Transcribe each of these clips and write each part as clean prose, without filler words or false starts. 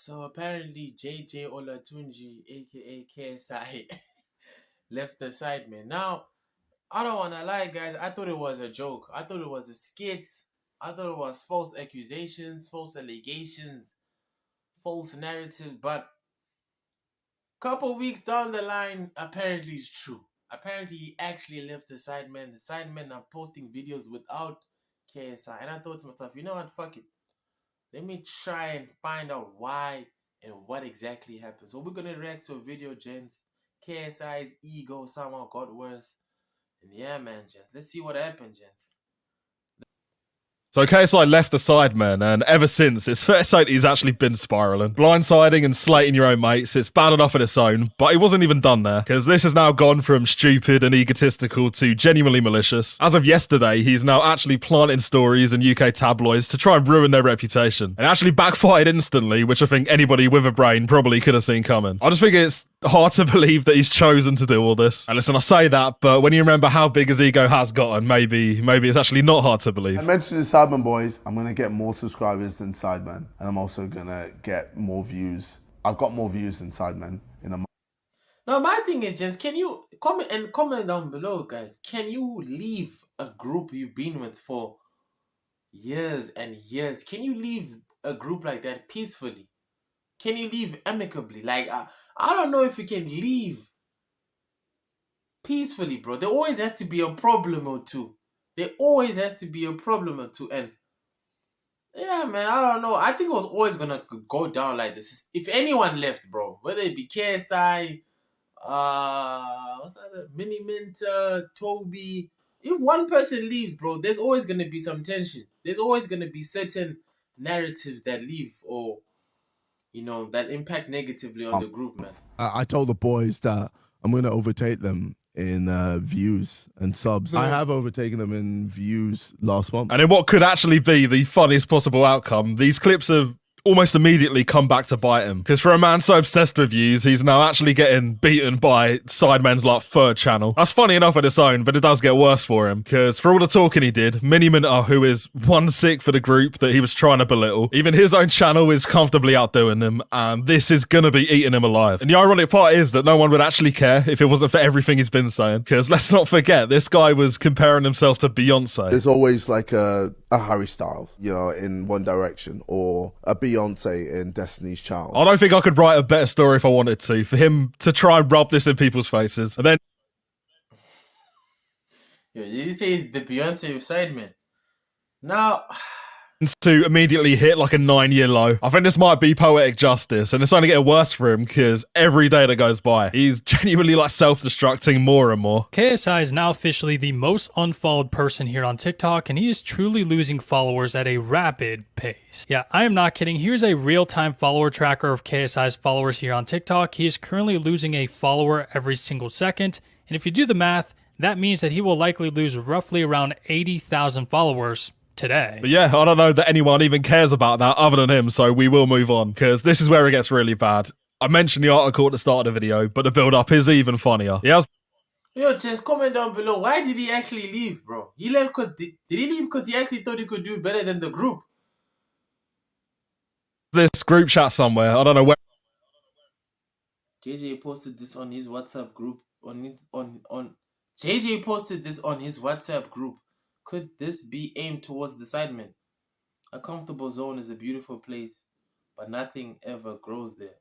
So apparently jjolatunji, aka KSI, left the Sidemen. Now, I don't wanna lie, guys. I thought it was a joke. I thought it was a skit. I thought it was false accusations, false allegations, false narrative. But couple weeks down the line, apparently it's true. Apparently he actually left the Sidemen. The Sidemen are posting videos without KSI. And I thought to myself, you know what, fuck it. Let me try and find out why and what exactly happened. So we're gonna react to a video, gents. KSI's ego somehow got worse. And yeah, man, gents. Let's see what happened, gents. So KSI left the Sidemen, and ever since, it's fair to say he's actually been spiraling. Blindsiding and slating your own mates, it's bad enough on its own, but he wasn't even done there, because this has now gone from stupid and egotistical to genuinely malicious. As of yesterday, he's now actually planting stories in UK tabloids to try and ruin their reputation. And actually backfired instantly, which I think anybody with a brain probably could have seen coming. I just think it's hard to believe that he's chosen to do all this. And listen, I say that, but when you remember how big his ego has gotten, maybe it's actually not hard to believe. I mentioned the Sidemen boys. I'm gonna get more subscribers than Sidemen, and I'm also gonna get more views. I've got more views than Sidemen in a month. Now my thing is, gents, can you comment down below, guys? Can you leave a group you've been with for years and years? Can you leave a group like that peacefully? Can you leave amicably? Like, I don't know if you can leave peacefully, bro. There always has to be a problem or two. There always has to be a problem or two. And yeah, man, I don't know. I think it was always gonna go down like this. If anyone left, bro, whether it be KSI, what's that? Mini Minter, Toby. If one person leaves, bro, there's always gonna be some tension. There's always gonna be certain narratives that leave, or you know, that impact negatively on the group, man. I told the boys that I'm going to overtake them in views and subs. I have overtaken them in views last month. And in what could actually be the funniest possible outcome, these clips have almost immediately come back to bite him. Because for a man so obsessed with views, he's now actually getting beaten by Sidemen's like third channel. That's funny enough on its own, but it does get worse for him. Because for all the talking he did, Mini Minter, who is 1/6 for the group that he was trying to belittle, even his own channel is comfortably outdoing him, and this is gonna be eating him alive. And the ironic part is that no one would actually care if it wasn't for everything he's been saying. Because let's not forget, this guy was comparing himself to Beyonce. There's always like a Harry Styles, you know, in One Direction, or a Beyonce in Destiny's Child. I don't think I could write a better story if I wanted to, for him to try and rub this in people's faces. And then Yo, did you say it's the Beyonce of Sidemen? Now, to immediately hit like a 9-year low. I think this might be poetic justice, and it's only getting worse for him because every day that goes by, he's genuinely like self-destructing more and more. KSI is now officially the most unfollowed person here on TikTok, and he is truly losing followers at a rapid pace. Yeah, I am not kidding. Here's a real-time follower tracker of KSI's followers here on TikTok. He is currently losing a follower every single second, and if you do the math, that means that he will likely lose roughly around 80,000 followers today. But yeah, I don't know that anyone even cares about that other than him, so we will move on, because this is where it gets really bad. I mentioned the article at the start of the video, but the build-up is even funnier. He has... Yo, gents, comment down below. Why did he actually leave, bro? He left because... Did he leave because he actually thought he could do better than the group? This group chat somewhere, I don't know where... JJ posted this on his WhatsApp group. JJ posted this on his WhatsApp group. Could this be aimed towards the Sidemen? A comfortable zone is a beautiful place, but nothing ever grows there.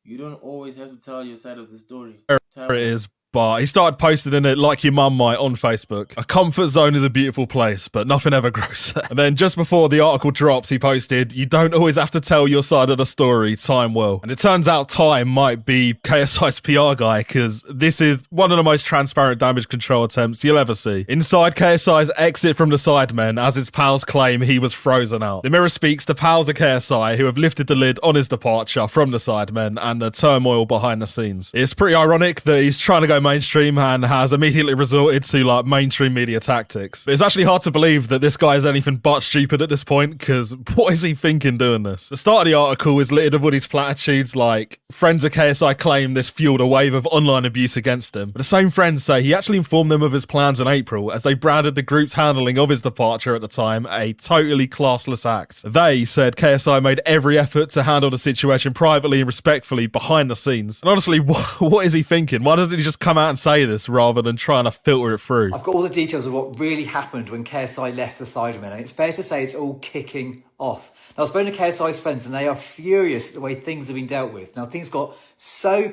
You don't always have to tell your side of the story. There it is. But he started posting in it like your mum might on Facebook. A comfort zone is a beautiful place, but nothing ever grows there. And then just before the article dropped, he posted, "You don't always have to tell your side of the story, time will." And it turns out Time might be KSI's PR guy, because this is one of the most transparent damage control attempts you'll ever see. Inside KSI's exit from the Sidemen, as his pals claim he was frozen out. The mirror speaks to pals of KSI who have lifted the lid on his departure from the Sidemen and the turmoil behind the scenes. It's pretty ironic shock that he's trying to go mainstream and has immediately resorted to like mainstream media tactics. But it's actually hard to believe that this guy is anything but stupid at this point, because what is he thinking doing this? The start of the article is littered with Woody's platitudes like, friends of KSI claim this fueled a wave of online abuse against him. But the same friends say he actually informed them of his plans in April, as they branded the group's handling of his departure at the time a totally classless act. They said KSI made every effort to handle the situation privately and respectfully behind the scenes. And honestly, what is he thinking? Why doesn't he just come out and say this rather than trying to filter it through? I've got all the details of what really happened when KSI left the Sidemen, and it's fair to say it's all kicking off. Now, I've spoken to KSI's friends, and they are furious at the way things have been dealt with. Now, things got so...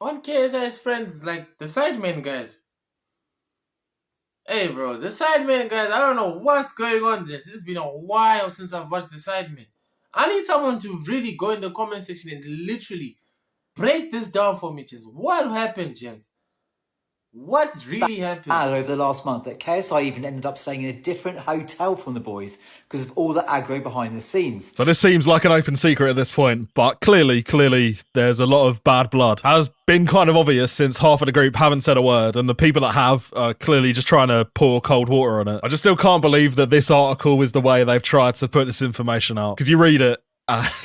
On KSI's friends, like the Sidemen guys. Hey, bro, the Sidemen guys, I don't know what's going on. It's been a while since I've watched the Sidemen. I need someone to really go in the comment section and literally break this down for me, gents. What happened, gents? What's really happened? Over the last month that KSI even ended up staying in a different hotel from the boys because of all the aggro behind the scenes. So this seems like an open secret at this point, but clearly there's a lot of bad blood. Has been kind of obvious since half of the group haven't said a word, and the people that have are clearly just trying to pour cold water on it. I just still can't believe that this article is the way they've tried to put this information out. Because you read it,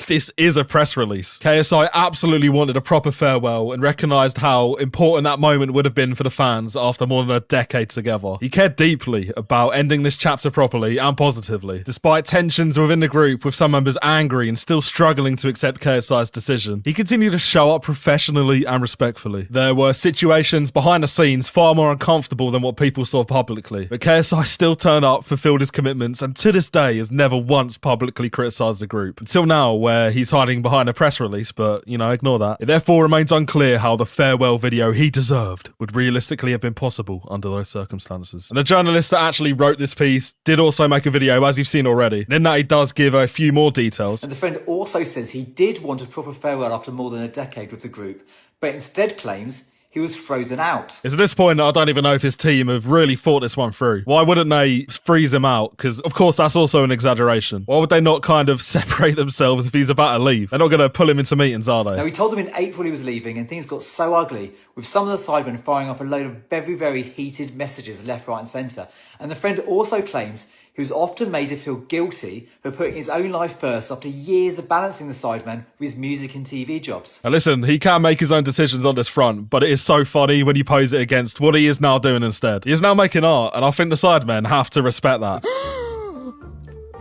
this is a press release. KSI absolutely wanted a proper farewell and recognised how important that moment would have been for the fans after more than a decade together. He cared deeply about ending this chapter properly and positively. Despite tensions within the group, with some members angry and still struggling to accept KSI's decision, he continued to show up professionally and respectfully. There were situations behind the scenes far more uncomfortable than what people saw publicly, but KSI still turned up, fulfilled his commitments, and to this day has never once publicly criticised the group. Until now, where he's hiding behind a press release, but, you know, ignore that. It therefore remains unclear how the farewell video he deserved would realistically have been possible under those circumstances. And the journalist that actually wrote this piece did also make a video, as you've seen already. And in that, he does give a few more details. And the friend also says he did want a proper farewell after more than a decade with the group, but instead claims he was frozen out. It's at this point that I don't even know if his team have really thought this one through. Why wouldn't they freeze him out? Because, of course, that's also an exaggeration. Why would they not kind of separate themselves if he's about to leave? They're not going to pull him into meetings, are they? Now, he told them in April he was leaving, and things got so ugly, with some of the Sidemen firing up a load of very, very heated messages left, right and centre. And the friend also claims he was often made to feel guilty for putting his own life first after years of balancing the Sidemen with his music and TV jobs. Now listen, he can make his own decisions on this front, but it is so funny when you pose it against what he is now doing instead. He is now making art, and I think the Sidemen have to respect that.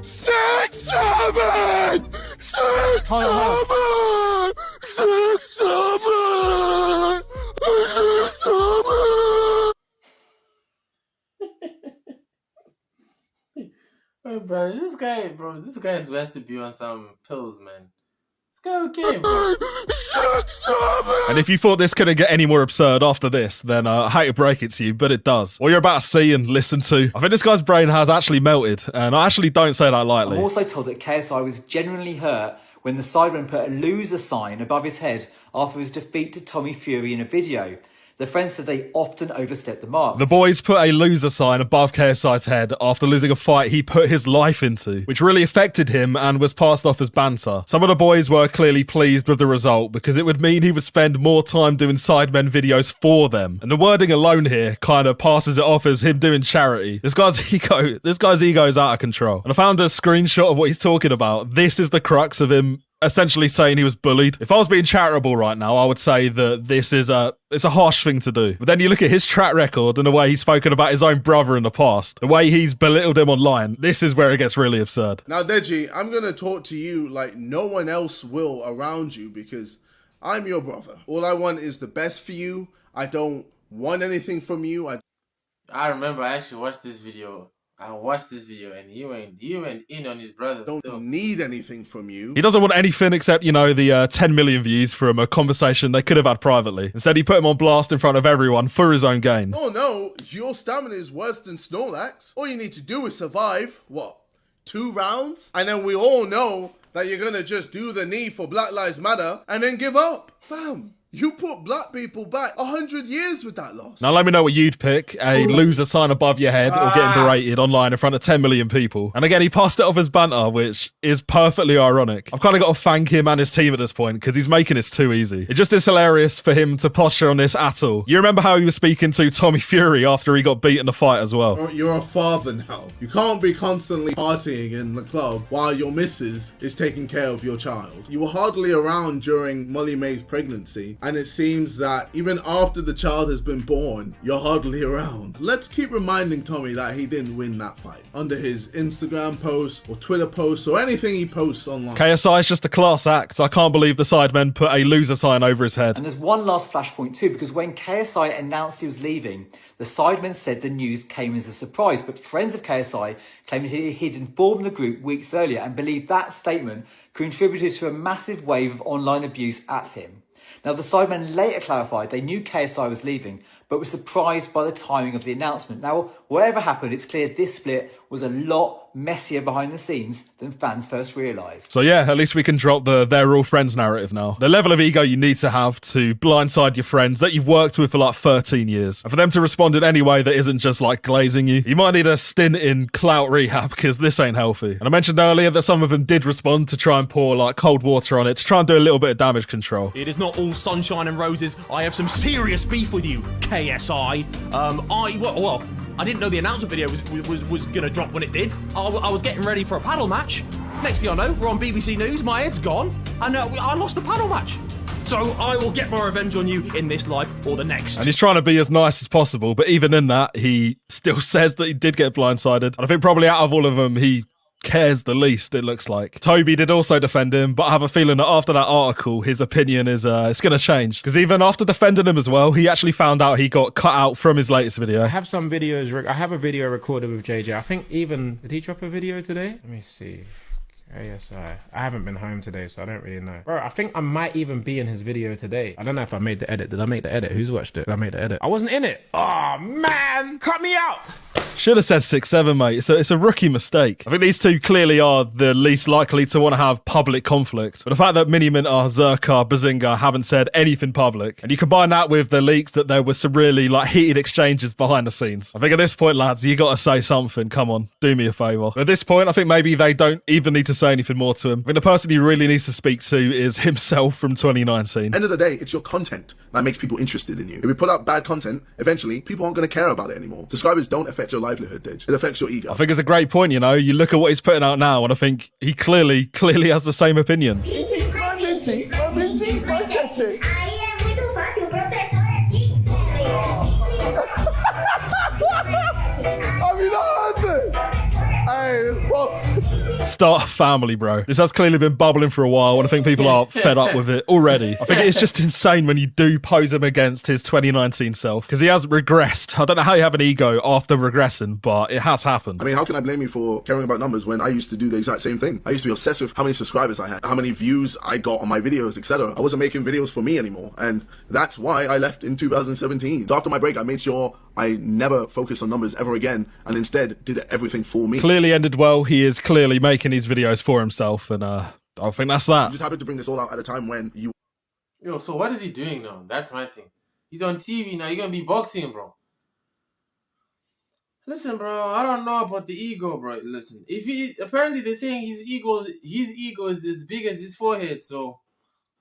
6, 7! 6, 7! 6, 7! Hey, bro, this guy has to be on some pills, man. This guy okay, bro. And if you thought this couldn't get any more absurd after this, then I hate to break it to you, but it does. What you're about to see and listen to, I think this guy's brain has actually melted, and I actually don't say that lightly. I'm also told that KSI was genuinely hurt when the Sidemen put a loser sign above his head after his defeat to Tommy Fury in a video. The friends said they often overstepped the mark. The boys put a loser sign above KSI's head after losing a fight he put his life into, which really affected him and was passed off as banter. Some of the boys were clearly pleased with the result because it would mean he would spend more time doing Sidemen videos for them. And the wording alone here kind of passes it off as him doing charity. This guy's ego is out of control. And I found a screenshot of what he's talking about. This is the crux of him essentially saying he was bullied. If I was being charitable right now, I would say that this is it's a harsh thing to do. But then you look at his track record and the way he's spoken about his own brother in the past, the way he's belittled him online, this is where it gets really absurd. Now, Deji, I'm going to talk to you like no one else will around you because I'm your brother. All I want is the best for you. I don't want anything from you. I remember I actually watched this video. And he went in on his brother. Don't need anything from you. He doesn't want anything except, you know, the 10 million views from a conversation they could have had privately. Instead, he put him on blast in front of everyone for his own gain. Oh no, your stamina is worse than Snorlax. All you need to do is survive, 2 rounds? And then we all know that you're gonna just do the knee for Black Lives Matter and then give up. Fam, You put black people back 100 years with that loss. Now let me know what you'd pick. A loser sign above your head or getting berated online in front of 10 million people. And again, he passed it off as banter, which is perfectly ironic. I've kind of got to thank him and his team at this point because he's making this too easy. It just is hilarious for him to posture on this at all. You remember how he was speaking to Tommy Fury after he got beat in the fight as well. You're a father now. You can't be constantly partying in the club while your missus is taking care of your child. You were hardly around during Molly May's pregnancy, and it seems that even after the child has been born, you're hardly around. Let's keep reminding Tommy that he didn't win that fight under his Instagram posts or Twitter posts or anything he posts online. KSI is just a class act. I can't believe the Sidemen put a loser sign over his head. And there's one last flashpoint too, because when KSI announced he was leaving, the Sidemen said the news came as a surprise, but friends of KSI claimed he'd informed the group weeks earlier and believed that statement contributed to a massive wave of online abuse at him. Now, the Sidemen later clarified they knew KSI was leaving, but were surprised by the timing of the announcement. Now, whatever happened, it's clear this split was a lot messier behind the scenes than fans first realised. So yeah, at least we can drop the they're all friends narrative now. The level of ego you need to have to blindside your friends that you've worked with for like 13 years. And for them to respond in any way that isn't just like glazing you, you might need a stint in clout rehab because this ain't healthy. And I mentioned earlier that some of them did respond to try and pour like cold water on it to try and do a little bit of damage control. It is not all sunshine and roses. I have some serious beef with you, KSI. I didn't know the announcement video was gonna drop when it did. I was getting ready for a paddle match. Next thing I know, we're on BBC News, my head's gone, and I lost the paddle match. So I will get my revenge on you in this life or the next. And he's trying to be as nice as possible, but even in that, he still says that he did get blindsided. And I think probably out of all of them, he cares the least, it looks like. Toby did also defend him, but I have a feeling that after that article, his opinion is it's going to change. Because even after defending him as well, he actually found out he got cut out from his latest video. I have some videos, I have a video recorded with JJ. I think even, did he drop a video today? Let me see. KSI. I haven't been home today, so I don't really know. Bro, I think I might even be in his video today. I don't know if I made the edit. Did I make the edit? Who's watched it? Did I make the edit? I wasn't in it. Oh, man. Cut me out. Should have said 6'7", mate. It's a rookie mistake. I think these two clearly are the least likely to want to have public conflict. But the fact that Mini Minter, Zerka, Bazinga haven't said anything public, and you combine that with the leaks that there was some really like heated exchanges behind the scenes. I think at this point, lads, you got to say something. Come on, do me a favour. At this point, I think maybe they don't even need to say anything more to him. I mean, the person he really needs to speak to is himself from 2019. End of the day, it's your content that makes people interested in you. If we put out bad content, eventually people aren't going to care about it anymore. Subscribers don't affect your livelihood, Dej. It affects your ego. I think it's a great point, you know. You look at what he's putting out now, and I think he clearly has the same opinion. Start a family, bro. This has clearly been bubbling for a while, and I think people are fed up with it already. I think it's just insane when you do pose him against his 2019 self, because he has regressed. I don't know how you have an ego after regressing, but it has happened. I mean, how can I blame you for caring about numbers when I used to do the exact same thing? I used to be obsessed with how many subscribers I had, how many views I got on my videos, etc. I wasn't making videos for me anymore, and that's why I left in 2017. So after my break, I made sure I never focused on numbers ever again, and instead did everything for me. Clearly ended well. He is clearly making these videos for himself, and I think that's that. I'm just happy to bring this all out at a time when you... Yo, so what is he doing now? That's my thing. He's on TV now. You're going to be boxing, bro. Listen, bro, I don't know about the ego, bro. Listen, if he... Apparently, they're saying his ego is as big as his forehead, so...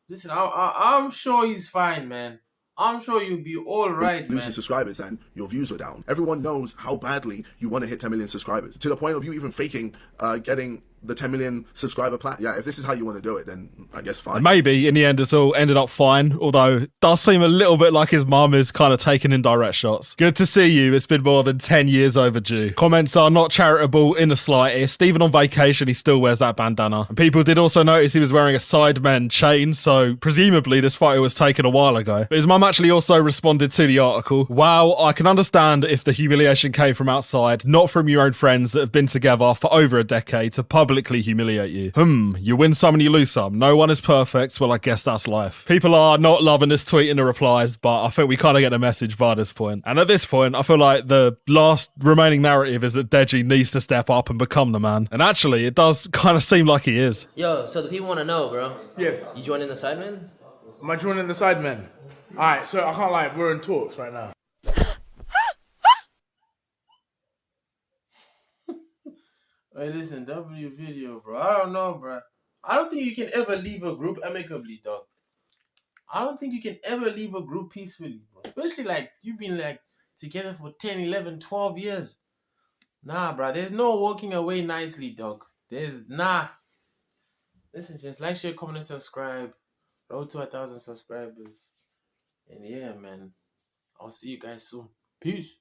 Listen, I'm sure he's fine, man. I'm sure you'll be all right, man. Losing subscribers and your views were down. Everyone knows how badly you want to hit 10 million subscribers. To the point of you even faking getting the 10 million subscriber plan. Yeah, if this is how you want to do it, then I guess fine. And maybe in the end it's all ended up fine, although it does seem a little bit like his mum is kind of taking indirect shots. Good to see you. It's been more than 10 years overdue. Comments are not charitable in the slightest. Even on vacation, he still wears that bandana. And people did also notice he was wearing a Sidemen chain, so presumably this photo was taken a while ago. But his mum actually also responded to the article. Wow, I can understand if the humiliation came from outside, not from your own friends that have been together for over a decade to publicly humiliate you. You win some and you lose some. No one is perfect. Well, I guess that's life. People are not loving this tweet in the replies, but I think we kind of get the message by this point. And at this point, I feel like the last remaining narrative is that Deji needs to step up and become the man. And actually, it does kind of seem like he is. Yo, so the people want to know, bro. Yes. You joining the Sidemen? Am I joining the Sidemen? Alright, so I can't lie, we're in talks right now. Hey, listen, W video, bro. I don't know, bro. I don't think you can ever leave a group amicably, dog. I don't think you can ever leave a group peacefully, bro. Especially like you've been like together for 10, 11, 12 years. Nah, bro. There's no walking away nicely, dog. There's nah. Listen, just like, share, comment, and subscribe. Road to 1,000 subscribers. And yeah, man. I'll see you guys soon. Peace.